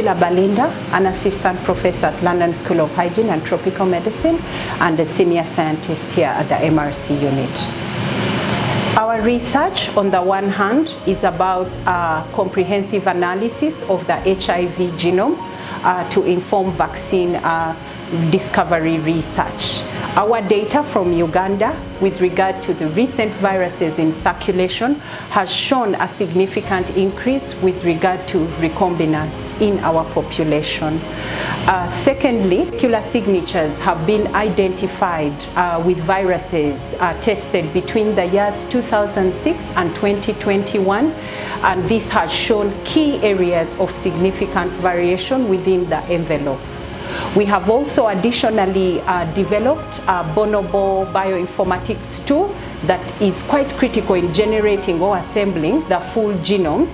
Sheila Balinda, an assistant professor at London School of Hygiene and Tropical Medicine and a senior scientist here at the MRC unit. Our research, on the one hand, is about comprehensive analysis of the HIV genome to inform vaccine discovery research. Our data from Uganda with regard to the recent viruses in circulation has shown a significant increase with regard to recombinants in our population. Secondly, molecular signatures have been identified with viruses tested between the years 2006 and 2021, and this has shown key areas of significant variation within the envelope. We have also additionally developed a bonobo bioinformatics tool that is quite critical in generating or assembling the full genomes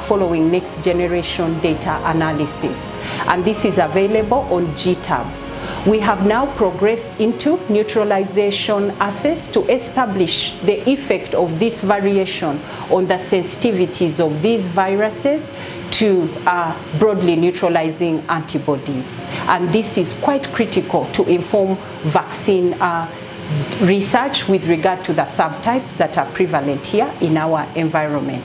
following next generation data analysis. And this is available on GitHub. We have now progressed into neutralization assays to establish the effect of this variation on the sensitivities of these viruses to broadly neutralizing antibodies. And this is quite critical to inform vaccine research with regard to the subtypes that are prevalent here in our environment.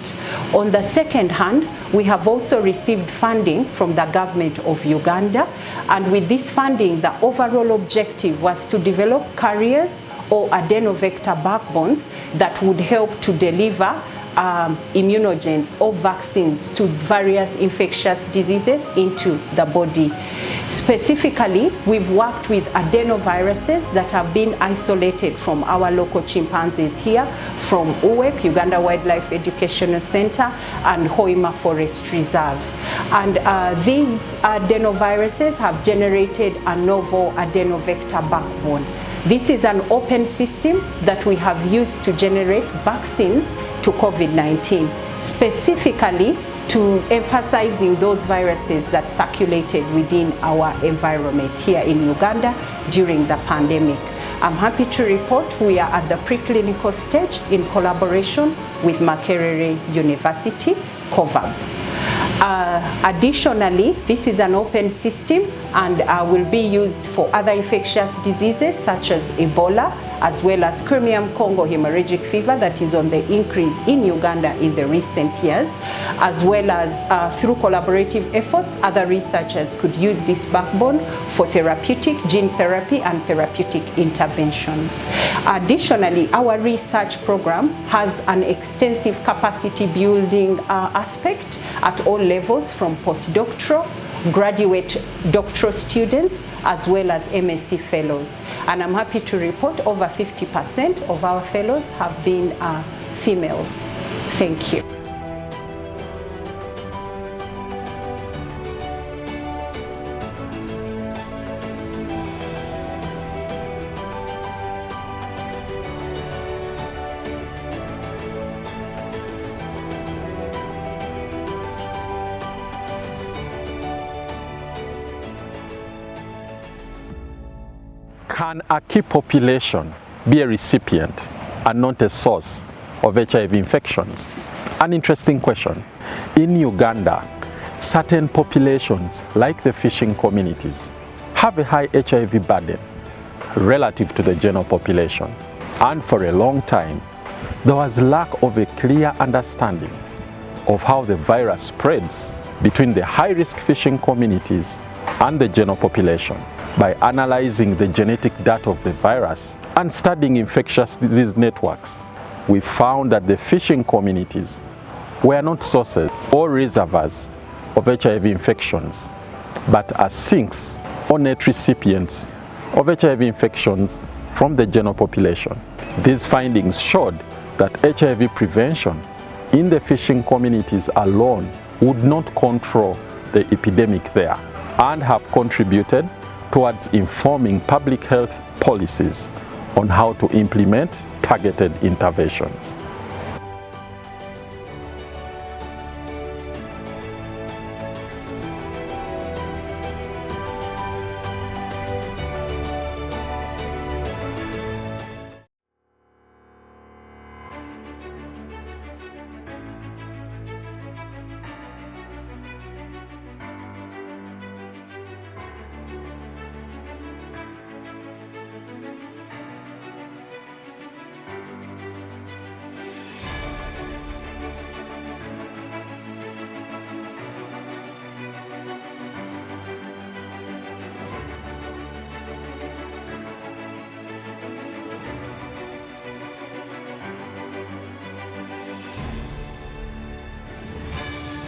On the second hand, we have also received funding from the government of Uganda, and with this funding, the overall objective was to develop carriers or adenovector backbones that would help to deliver immunogens or vaccines to various infectious diseases into the body. Specifically, we've worked with adenoviruses that have been isolated from our local chimpanzees here from UWEC, Uganda Wildlife Educational Center, and Hoima Forest Reserve. And these adenoviruses have generated a novel adenovector backbone. This is an open system that we have used to generate vaccines to COVID-19, specifically to emphasizing those viruses that circulated within our environment here in Uganda during the pandemic. I'm happy to report we are at the preclinical stage in collaboration with Makerere University, COVAB. Additionally, this is an open system and will be used for other infectious diseases such as Ebola, as well as Crimean Congo hemorrhagic fever that is on the increase in Uganda in the recent years, as well as through collaborative efforts, other researchers could use this backbone for therapeutic, gene therapy, and therapeutic interventions. Additionally, our research program has an extensive capacity building aspect at all levels, from postdoctoral, graduate doctoral students, as well as MSc fellows. And I'm happy to report over 50% of our fellows have been females. Thank you. Can a key population be a recipient and not a source of HIV infections? An interesting question. In Uganda, certain populations, like the fishing communities, have a high HIV burden relative to the general population. And for a long time, there was lack of a clear understanding of how the virus spreads between the high-risk fishing communities and the general population. By analyzing the genetic data of the virus and studying infectious disease networks, we found that the fishing communities were not sources or reservoirs of HIV infections, but are sinks or net recipients of HIV infections from the general population. These findings showed that HIV prevention in the fishing communities alone would not control the epidemic there and have contributed towards informing public health policies on how to implement targeted interventions.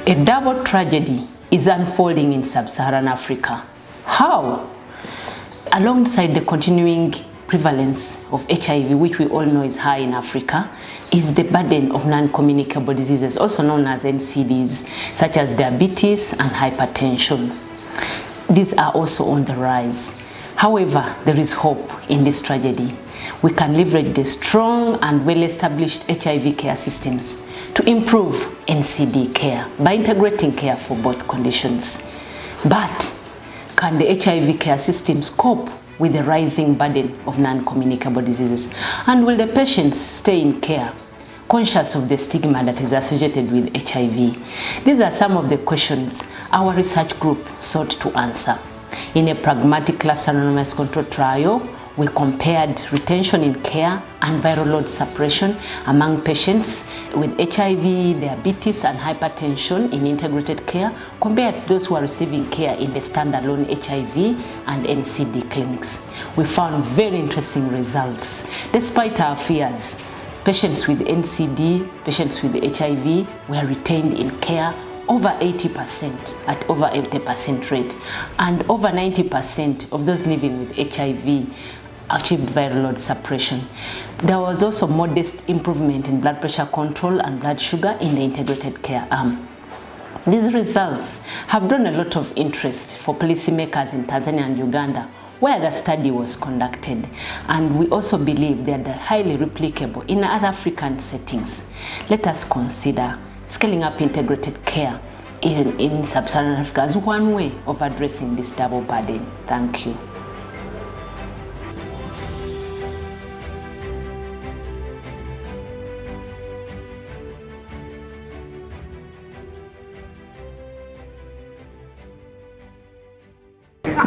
A double tragedy is unfolding in sub-Saharan Africa. How? Alongside the continuing prevalence of HIV, which we all know is high in Africa, is the burden of non-communicable diseases, also known as NCDs, such as diabetes and hypertension. These are also on the rise. However, there is hope in this tragedy. We can leverage the strong and well-established HIV care systems to improve NCD care by integrating care for both conditions. But can the HIV care systems cope with the rising burden of non-communicable diseases? And will the patients stay in care, conscious of the stigma that is associated with HIV? These are some of the questions our research group sought to answer. In a pragmatic cluster randomized control trial, we compared retention in care and viral load suppression among patients with HIV, diabetes, and hypertension in integrated care compared to those who are receiving care in the standalone HIV and NCD clinics. We found very interesting results. Despite our fears, patients with NCD, patients with HIV were retained in care over 80%, at over 80% rate, and over 90% of those living with HIV achieved viral load suppression. There was also modest improvement in blood pressure control and blood sugar in the integrated care arm. These results have drawn a lot of interest for policymakers in Tanzania and Uganda, where the study was conducted, and we also believe they are highly replicable in other African settings. Let us consider scaling up integrated care in sub-Saharan Africa as one way of addressing this double burden. Thank you.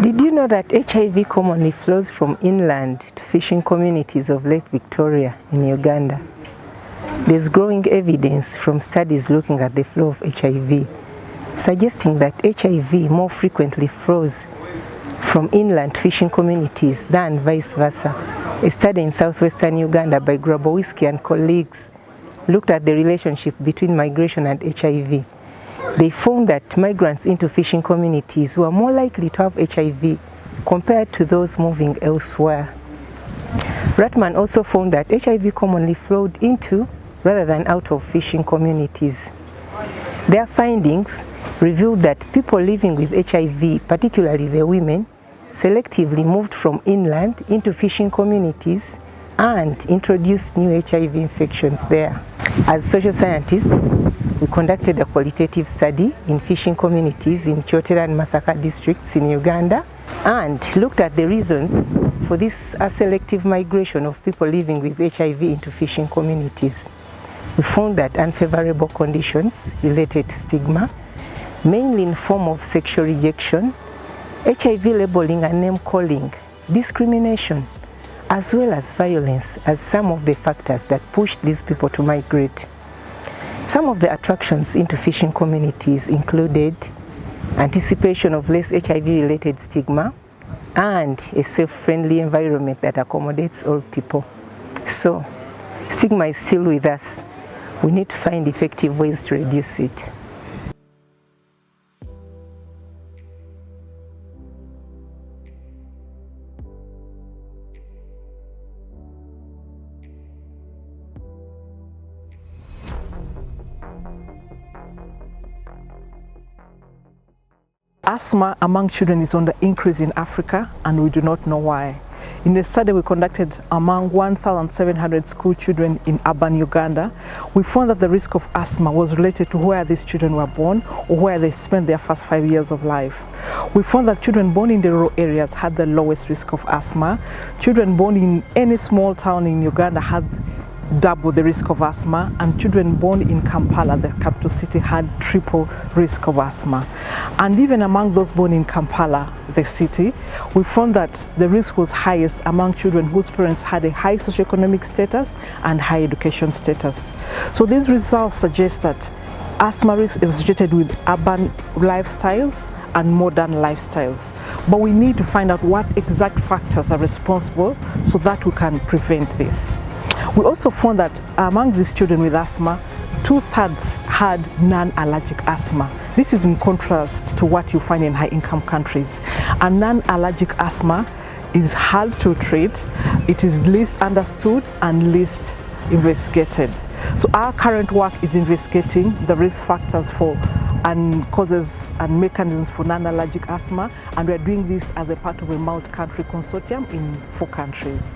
Did you know that HIV commonly flows from inland to fishing communities of Lake Victoria in Uganda? There's growing evidence from studies looking at the flow of HIV, suggesting that HIV more frequently flows from inland fishing communities than vice versa. A study in southwestern Uganda by Grabowski and colleagues looked at the relationship between migration and HIV. They found that migrants into fishing communities were more likely to have HIV compared to those moving elsewhere. Ratman also found that HIV commonly flowed into rather than out of fishing communities. Their findings revealed that people living with HIV, particularly the women, selectively moved from inland into fishing communities and introduced new HIV infections there. As social scientists, we conducted a qualitative study in fishing communities in Chotera and Masaka districts in Uganda and looked at the reasons for this selective migration of people living with HIV into fishing communities. We found that unfavorable conditions related to stigma, mainly in form of sexual rejection, HIV labeling and name calling, discrimination, as well as violence as some of the factors that pushed these people to migrate. Some of the attractions into fishing communities included anticipation of less HIV-related stigma and a safe, friendly environment that accommodates all people. So, stigma is still with us. We need to find effective ways to reduce it. Asthma among children is on the increase in Africa, and we do not know why. In a study we conducted among 1,700 school children in urban Uganda, we found that the risk of asthma was related to where these children were born or where they spent their first 5 years of life. We found that children born in the rural areas had the lowest risk of asthma. Children born in any small town in Uganda had double the risk of asthma, and children born in Kampala, the capital city, had triple risk of asthma. And even among those born in Kampala, the city, we found that the risk was highest among children whose parents had a high socioeconomic status and high education status. So these results suggest that asthma risk is associated with urban lifestyles and modern lifestyles. But we need to find out what exact factors are responsible so that we can prevent this. We also found that among these children with asthma, 2/3 had non-allergic asthma. This is in contrast to what you find in high-income countries. And non-allergic asthma is hard to treat, it is least understood and least investigated. So our current work is investigating the risk factors for and causes and mechanisms for non-allergic asthma, and we are doing this as a part of a multi-country consortium in 4 countries.